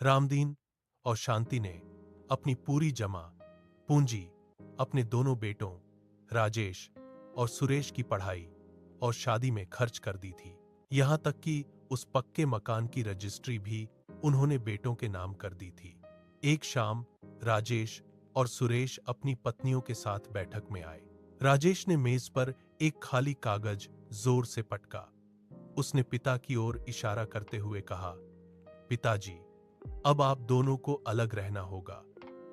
रामदीन और शांति ने अपनी पूरी जमा पूंजी अपने दोनों बेटों राजेश और सुरेश की पढ़ाई और शादी में खर्च कर दी थी। यहां तक कि उस पक्के मकान की रजिस्ट्री भी उन्होंने बेटों के नाम कर दी थी। एक शाम राजेश और सुरेश अपनी पत्नियों के साथ बैठक में आए। राजेश ने मेज पर एक खाली कागज जोर से पटका। उसने पिता की ओर इशारा करते हुए कहा, पिताजी, अब आप दोनों को अलग रहना होगा।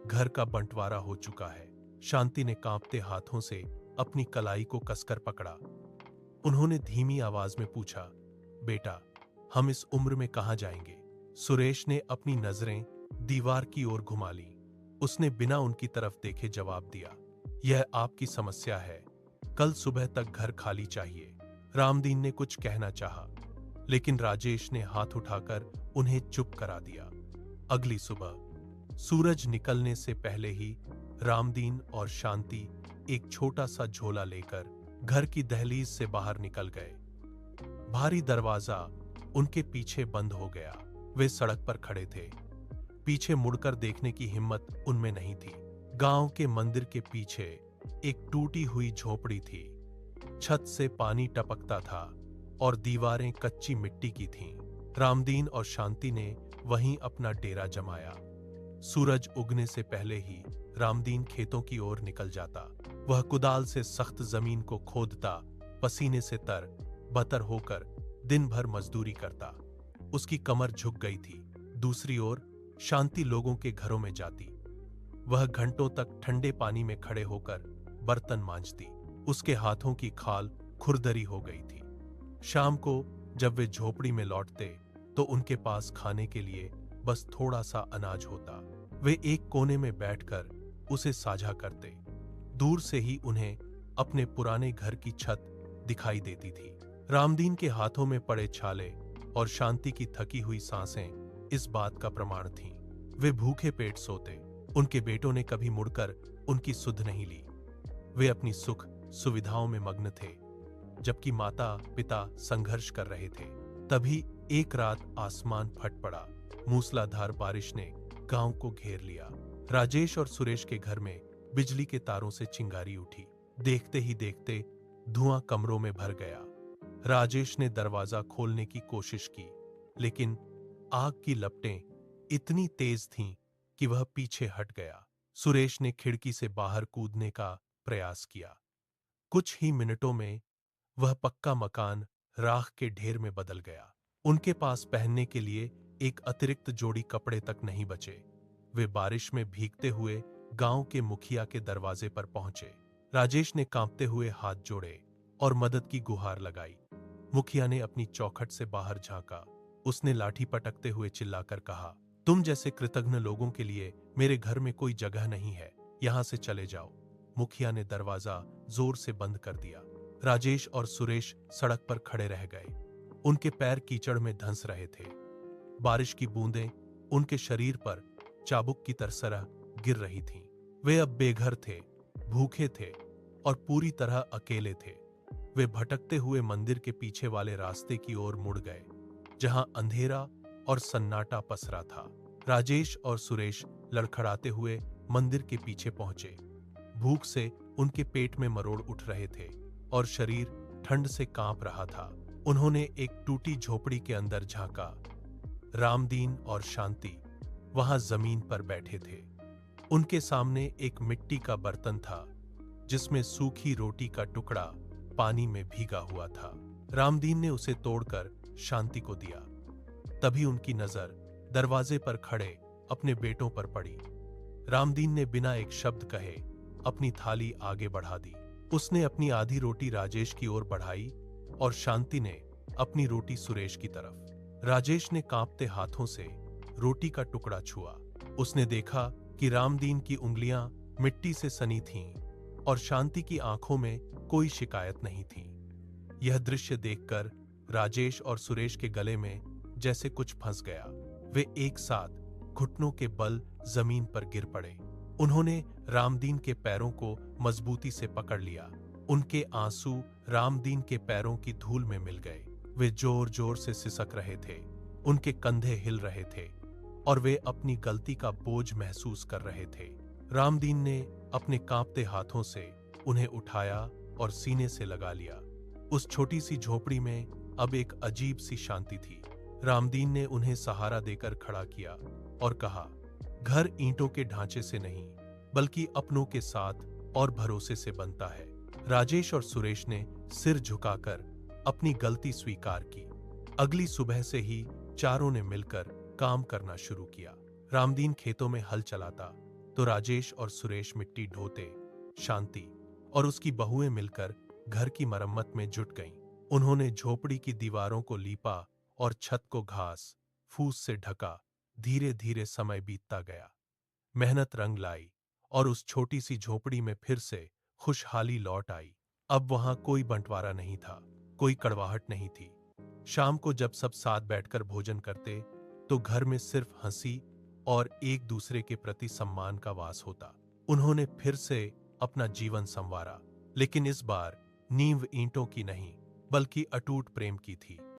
घर का बंटवारा हो चुका है। शांति ने कांपते हाथों से अपनी कलाई को कसकर पकड़ा। उन्होंने धीमी आवाज में पूछा, बेटा, हम इस उम्र में कहां जाएंगे? सुरेश ने अपनी नजरें दीवार की ओर घुमा ली। उसने बिना उनकी तरफ देखे जवाब दिया, यह आपकी समस्या है। कल सुबह तक घर खाली चाहिए। रामदीन ने कुछ कहना चाहा, लेकिन राजेश ने हाथ उठाकर उन्हें चुप करा दिया। अगली सुबह सूरज निकलने से पहले ही रामदीन और शांति एक छोटा सा झोला लेकर घर की दहलीज से बाहर निकल गए। भारी दरवाजा उनके पीछे बंद हो गया। वे सड़क पर खड़े थे। पीछे मुड़कर देखने की हिम्मत उनमें नहीं थी। गांव के मंदिर के पीछे एक टूटी हुई झोपड़ी थी। छत से पानी टपकता था और दीवारें कच्ची मिट्टी की थीं। रामदीन और शांति ने वहीं अपना डेरा जमाया। सूरज उगने से पहले ही रामदीन खेतों की ओर निकल जाता। वह कुदाल से सख्त जमीन को खोदता, पसीने से तर बतर होकर दिन भर मजदूरी करता। उसकी कमर झुक गई थी। दूसरी ओर शांति लोगों के घरों में जाती। वह घंटों तक ठंडे पानी में खड़े होकर बर्तन मांजती। उसके हाथों की खाल खुरदरी हो गई थी। शाम को जब वे झोपड़ी में लौटते तो उनके पास खाने के लिए बस थोड़ा सा अनाज होता। वे एक कोने में बैठकर उसे साझा करते। दूर से ही उन्हें अपने पुराने घर की छत दिखाई देती थी। रामदीन के हाथों में पड़े छाले और शांति की थकी हुई सांसें इस बात का प्रमाण थीं। वे भूखे पेट सोते। उनके बेटों ने कभी मुड़कर उनकी सुध नहीं ली। वे अपनी सुख सुविधाओं में मग्न थे, जबकि माता पिता संघर्ष कर रहे थे। तभी एक रात आसमान फट पड़ा। मूसलाधार बारिश ने गांव को घेर लिया। राजेश और सुरेश के घर में बिजली के तारों से चिंगारी उठी। देखते ही देखते धुआं कमरों में भर गया। राजेश ने दरवाजा खोलने की कोशिश की, लेकिन आग की लपटें इतनी तेज थीं कि वह पीछे हट गया। सुरेश ने खिड़की से बाहर कूदने का प्रयास किया। कुछ ही मिनटों में वह पक्का मकान राख के ढेर में बदल गया। उनके पास पहनने के लिए एक अतिरिक्त जोड़ी कपड़े तक नहीं बचे। वे बारिश में भीगते हुए गांव के मुखिया के दरवाजे पर पहुंचे। राजेश ने कांपते हुए हाथ जोड़े और मदद की गुहार लगाई। मुखिया ने अपनी चौखट से बाहर झांका। उसने लाठी पटकते हुए चिल्लाकर कहा, तुम जैसे कृतघ्न लोगों के लिए मेरे घर में कोई जगह नहीं है। यहां से चले जाओ। मुखिया ने दरवाजा जोर से बंद कर दिया। राजेश और सुरेश सड़क पर खड़े रह गए। उनके पैर कीचड़ में धंस रहे थे। बारिश की बूंदें उनके शरीर पर चाबुक की तरह गिर रही थीं। वे अब बेघर थे, भूखे थे और पूरी तरह अकेले थे। वे भटकते हुए मंदिर के पीछे वाले रास्ते की ओर मुड़ गए, जहां अंधेरा और सन्नाटा पसरा था। राजेश और सुरेश लड़खड़ाते हुए मंदिर के पीछे पहुंचे। भूख से उनके पेट में मरोड़ उठ रहे थे और शरीर ठंड से कांप रहा था। उन्होंने एक टूटी झोपड़ी के अंदर झांका। रामदीन और शांति वहां जमीन पर बैठे थे। उनके सामने एक मिट्टी का बर्तन था, जिसमें सूखी रोटी का टुकड़ा पानी में भीगा हुआ था। रामदीन ने उसे तोड़कर शांति को दिया। तभी उनकी नजर दरवाजे पर खड़े अपने बेटों पर पड़ी। रामदीन ने बिना एक शब्द कहे अपनी थाली आगे बढ़ा दी। उसने अपनी आधी रोटी राजेश की ओर बढ़ाई और शांति ने अपनी रोटी सुरेश की तरफ। राजेश ने कांपते हाथों से रोटी का टुकड़ा छुआ। उसने देखा कि रामदीन की उंगलियां मिट्टी से सनी थीं और शांति की आंखों में कोई शिकायत नहीं थी। यह दृश्य देखकर राजेश और सुरेश के गले में जैसे कुछ फंस गया। वे एक साथ घुटनों के बल जमीन पर गिर पड़े। उन्होंने रामदीन के पैरों को मजबूती से पकड़ लिया। उनके आंसू रामदीन के पैरों की धूल में मिल गए। वे जोर जोर से सिसक रहे थे। उनके कंधे हिल रहे थे और वे अपनी गलती का बोझ महसूस कर रहे थे। रामदीन ने अपने कांपते हाथों से उन्हें उठाया और सीने से लगा लिया। उस छोटी सी झोपड़ी में अब एक अजीब सी शांति थी। रामदीन ने उन्हें सहारा देकर खड़ा किया और कहा, घर ईंटों के ढांचे से नहीं, बल्कि अपनों के साथ और भरोसे से बनता है। राजेश और सुरेश ने सिर झुकाकर अपनी गलती स्वीकार की। अगली सुबह से ही चारों ने मिलकर काम करना शुरू किया। रामदीन खेतों में हल चलाता तो राजेश और सुरेश मिट्टी ढोते। शांति और उसकी बहुएं मिलकर घर की मरम्मत में जुट गईं। उन्होंने झोपड़ी की दीवारों को लीपा और छत को घास फूस से ढका। धीरे धीरे समय बीतता गया। मेहनत रंग लाई और उस छोटी सी झोपड़ी में फिर से खुशहाली लौट आई। अब वहां कोई बंटवारा नहीं था, कोई कड़वाहट नहीं थी। शाम को जब सब साथ बैठकर भोजन करते तो घर में सिर्फ हंसी और एक दूसरे के प्रति सम्मान का वास होता। उन्होंने फिर से अपना जीवन संवारा, लेकिन इस बार नींव ईंटों की नहीं, बल्कि अटूट प्रेम की थी।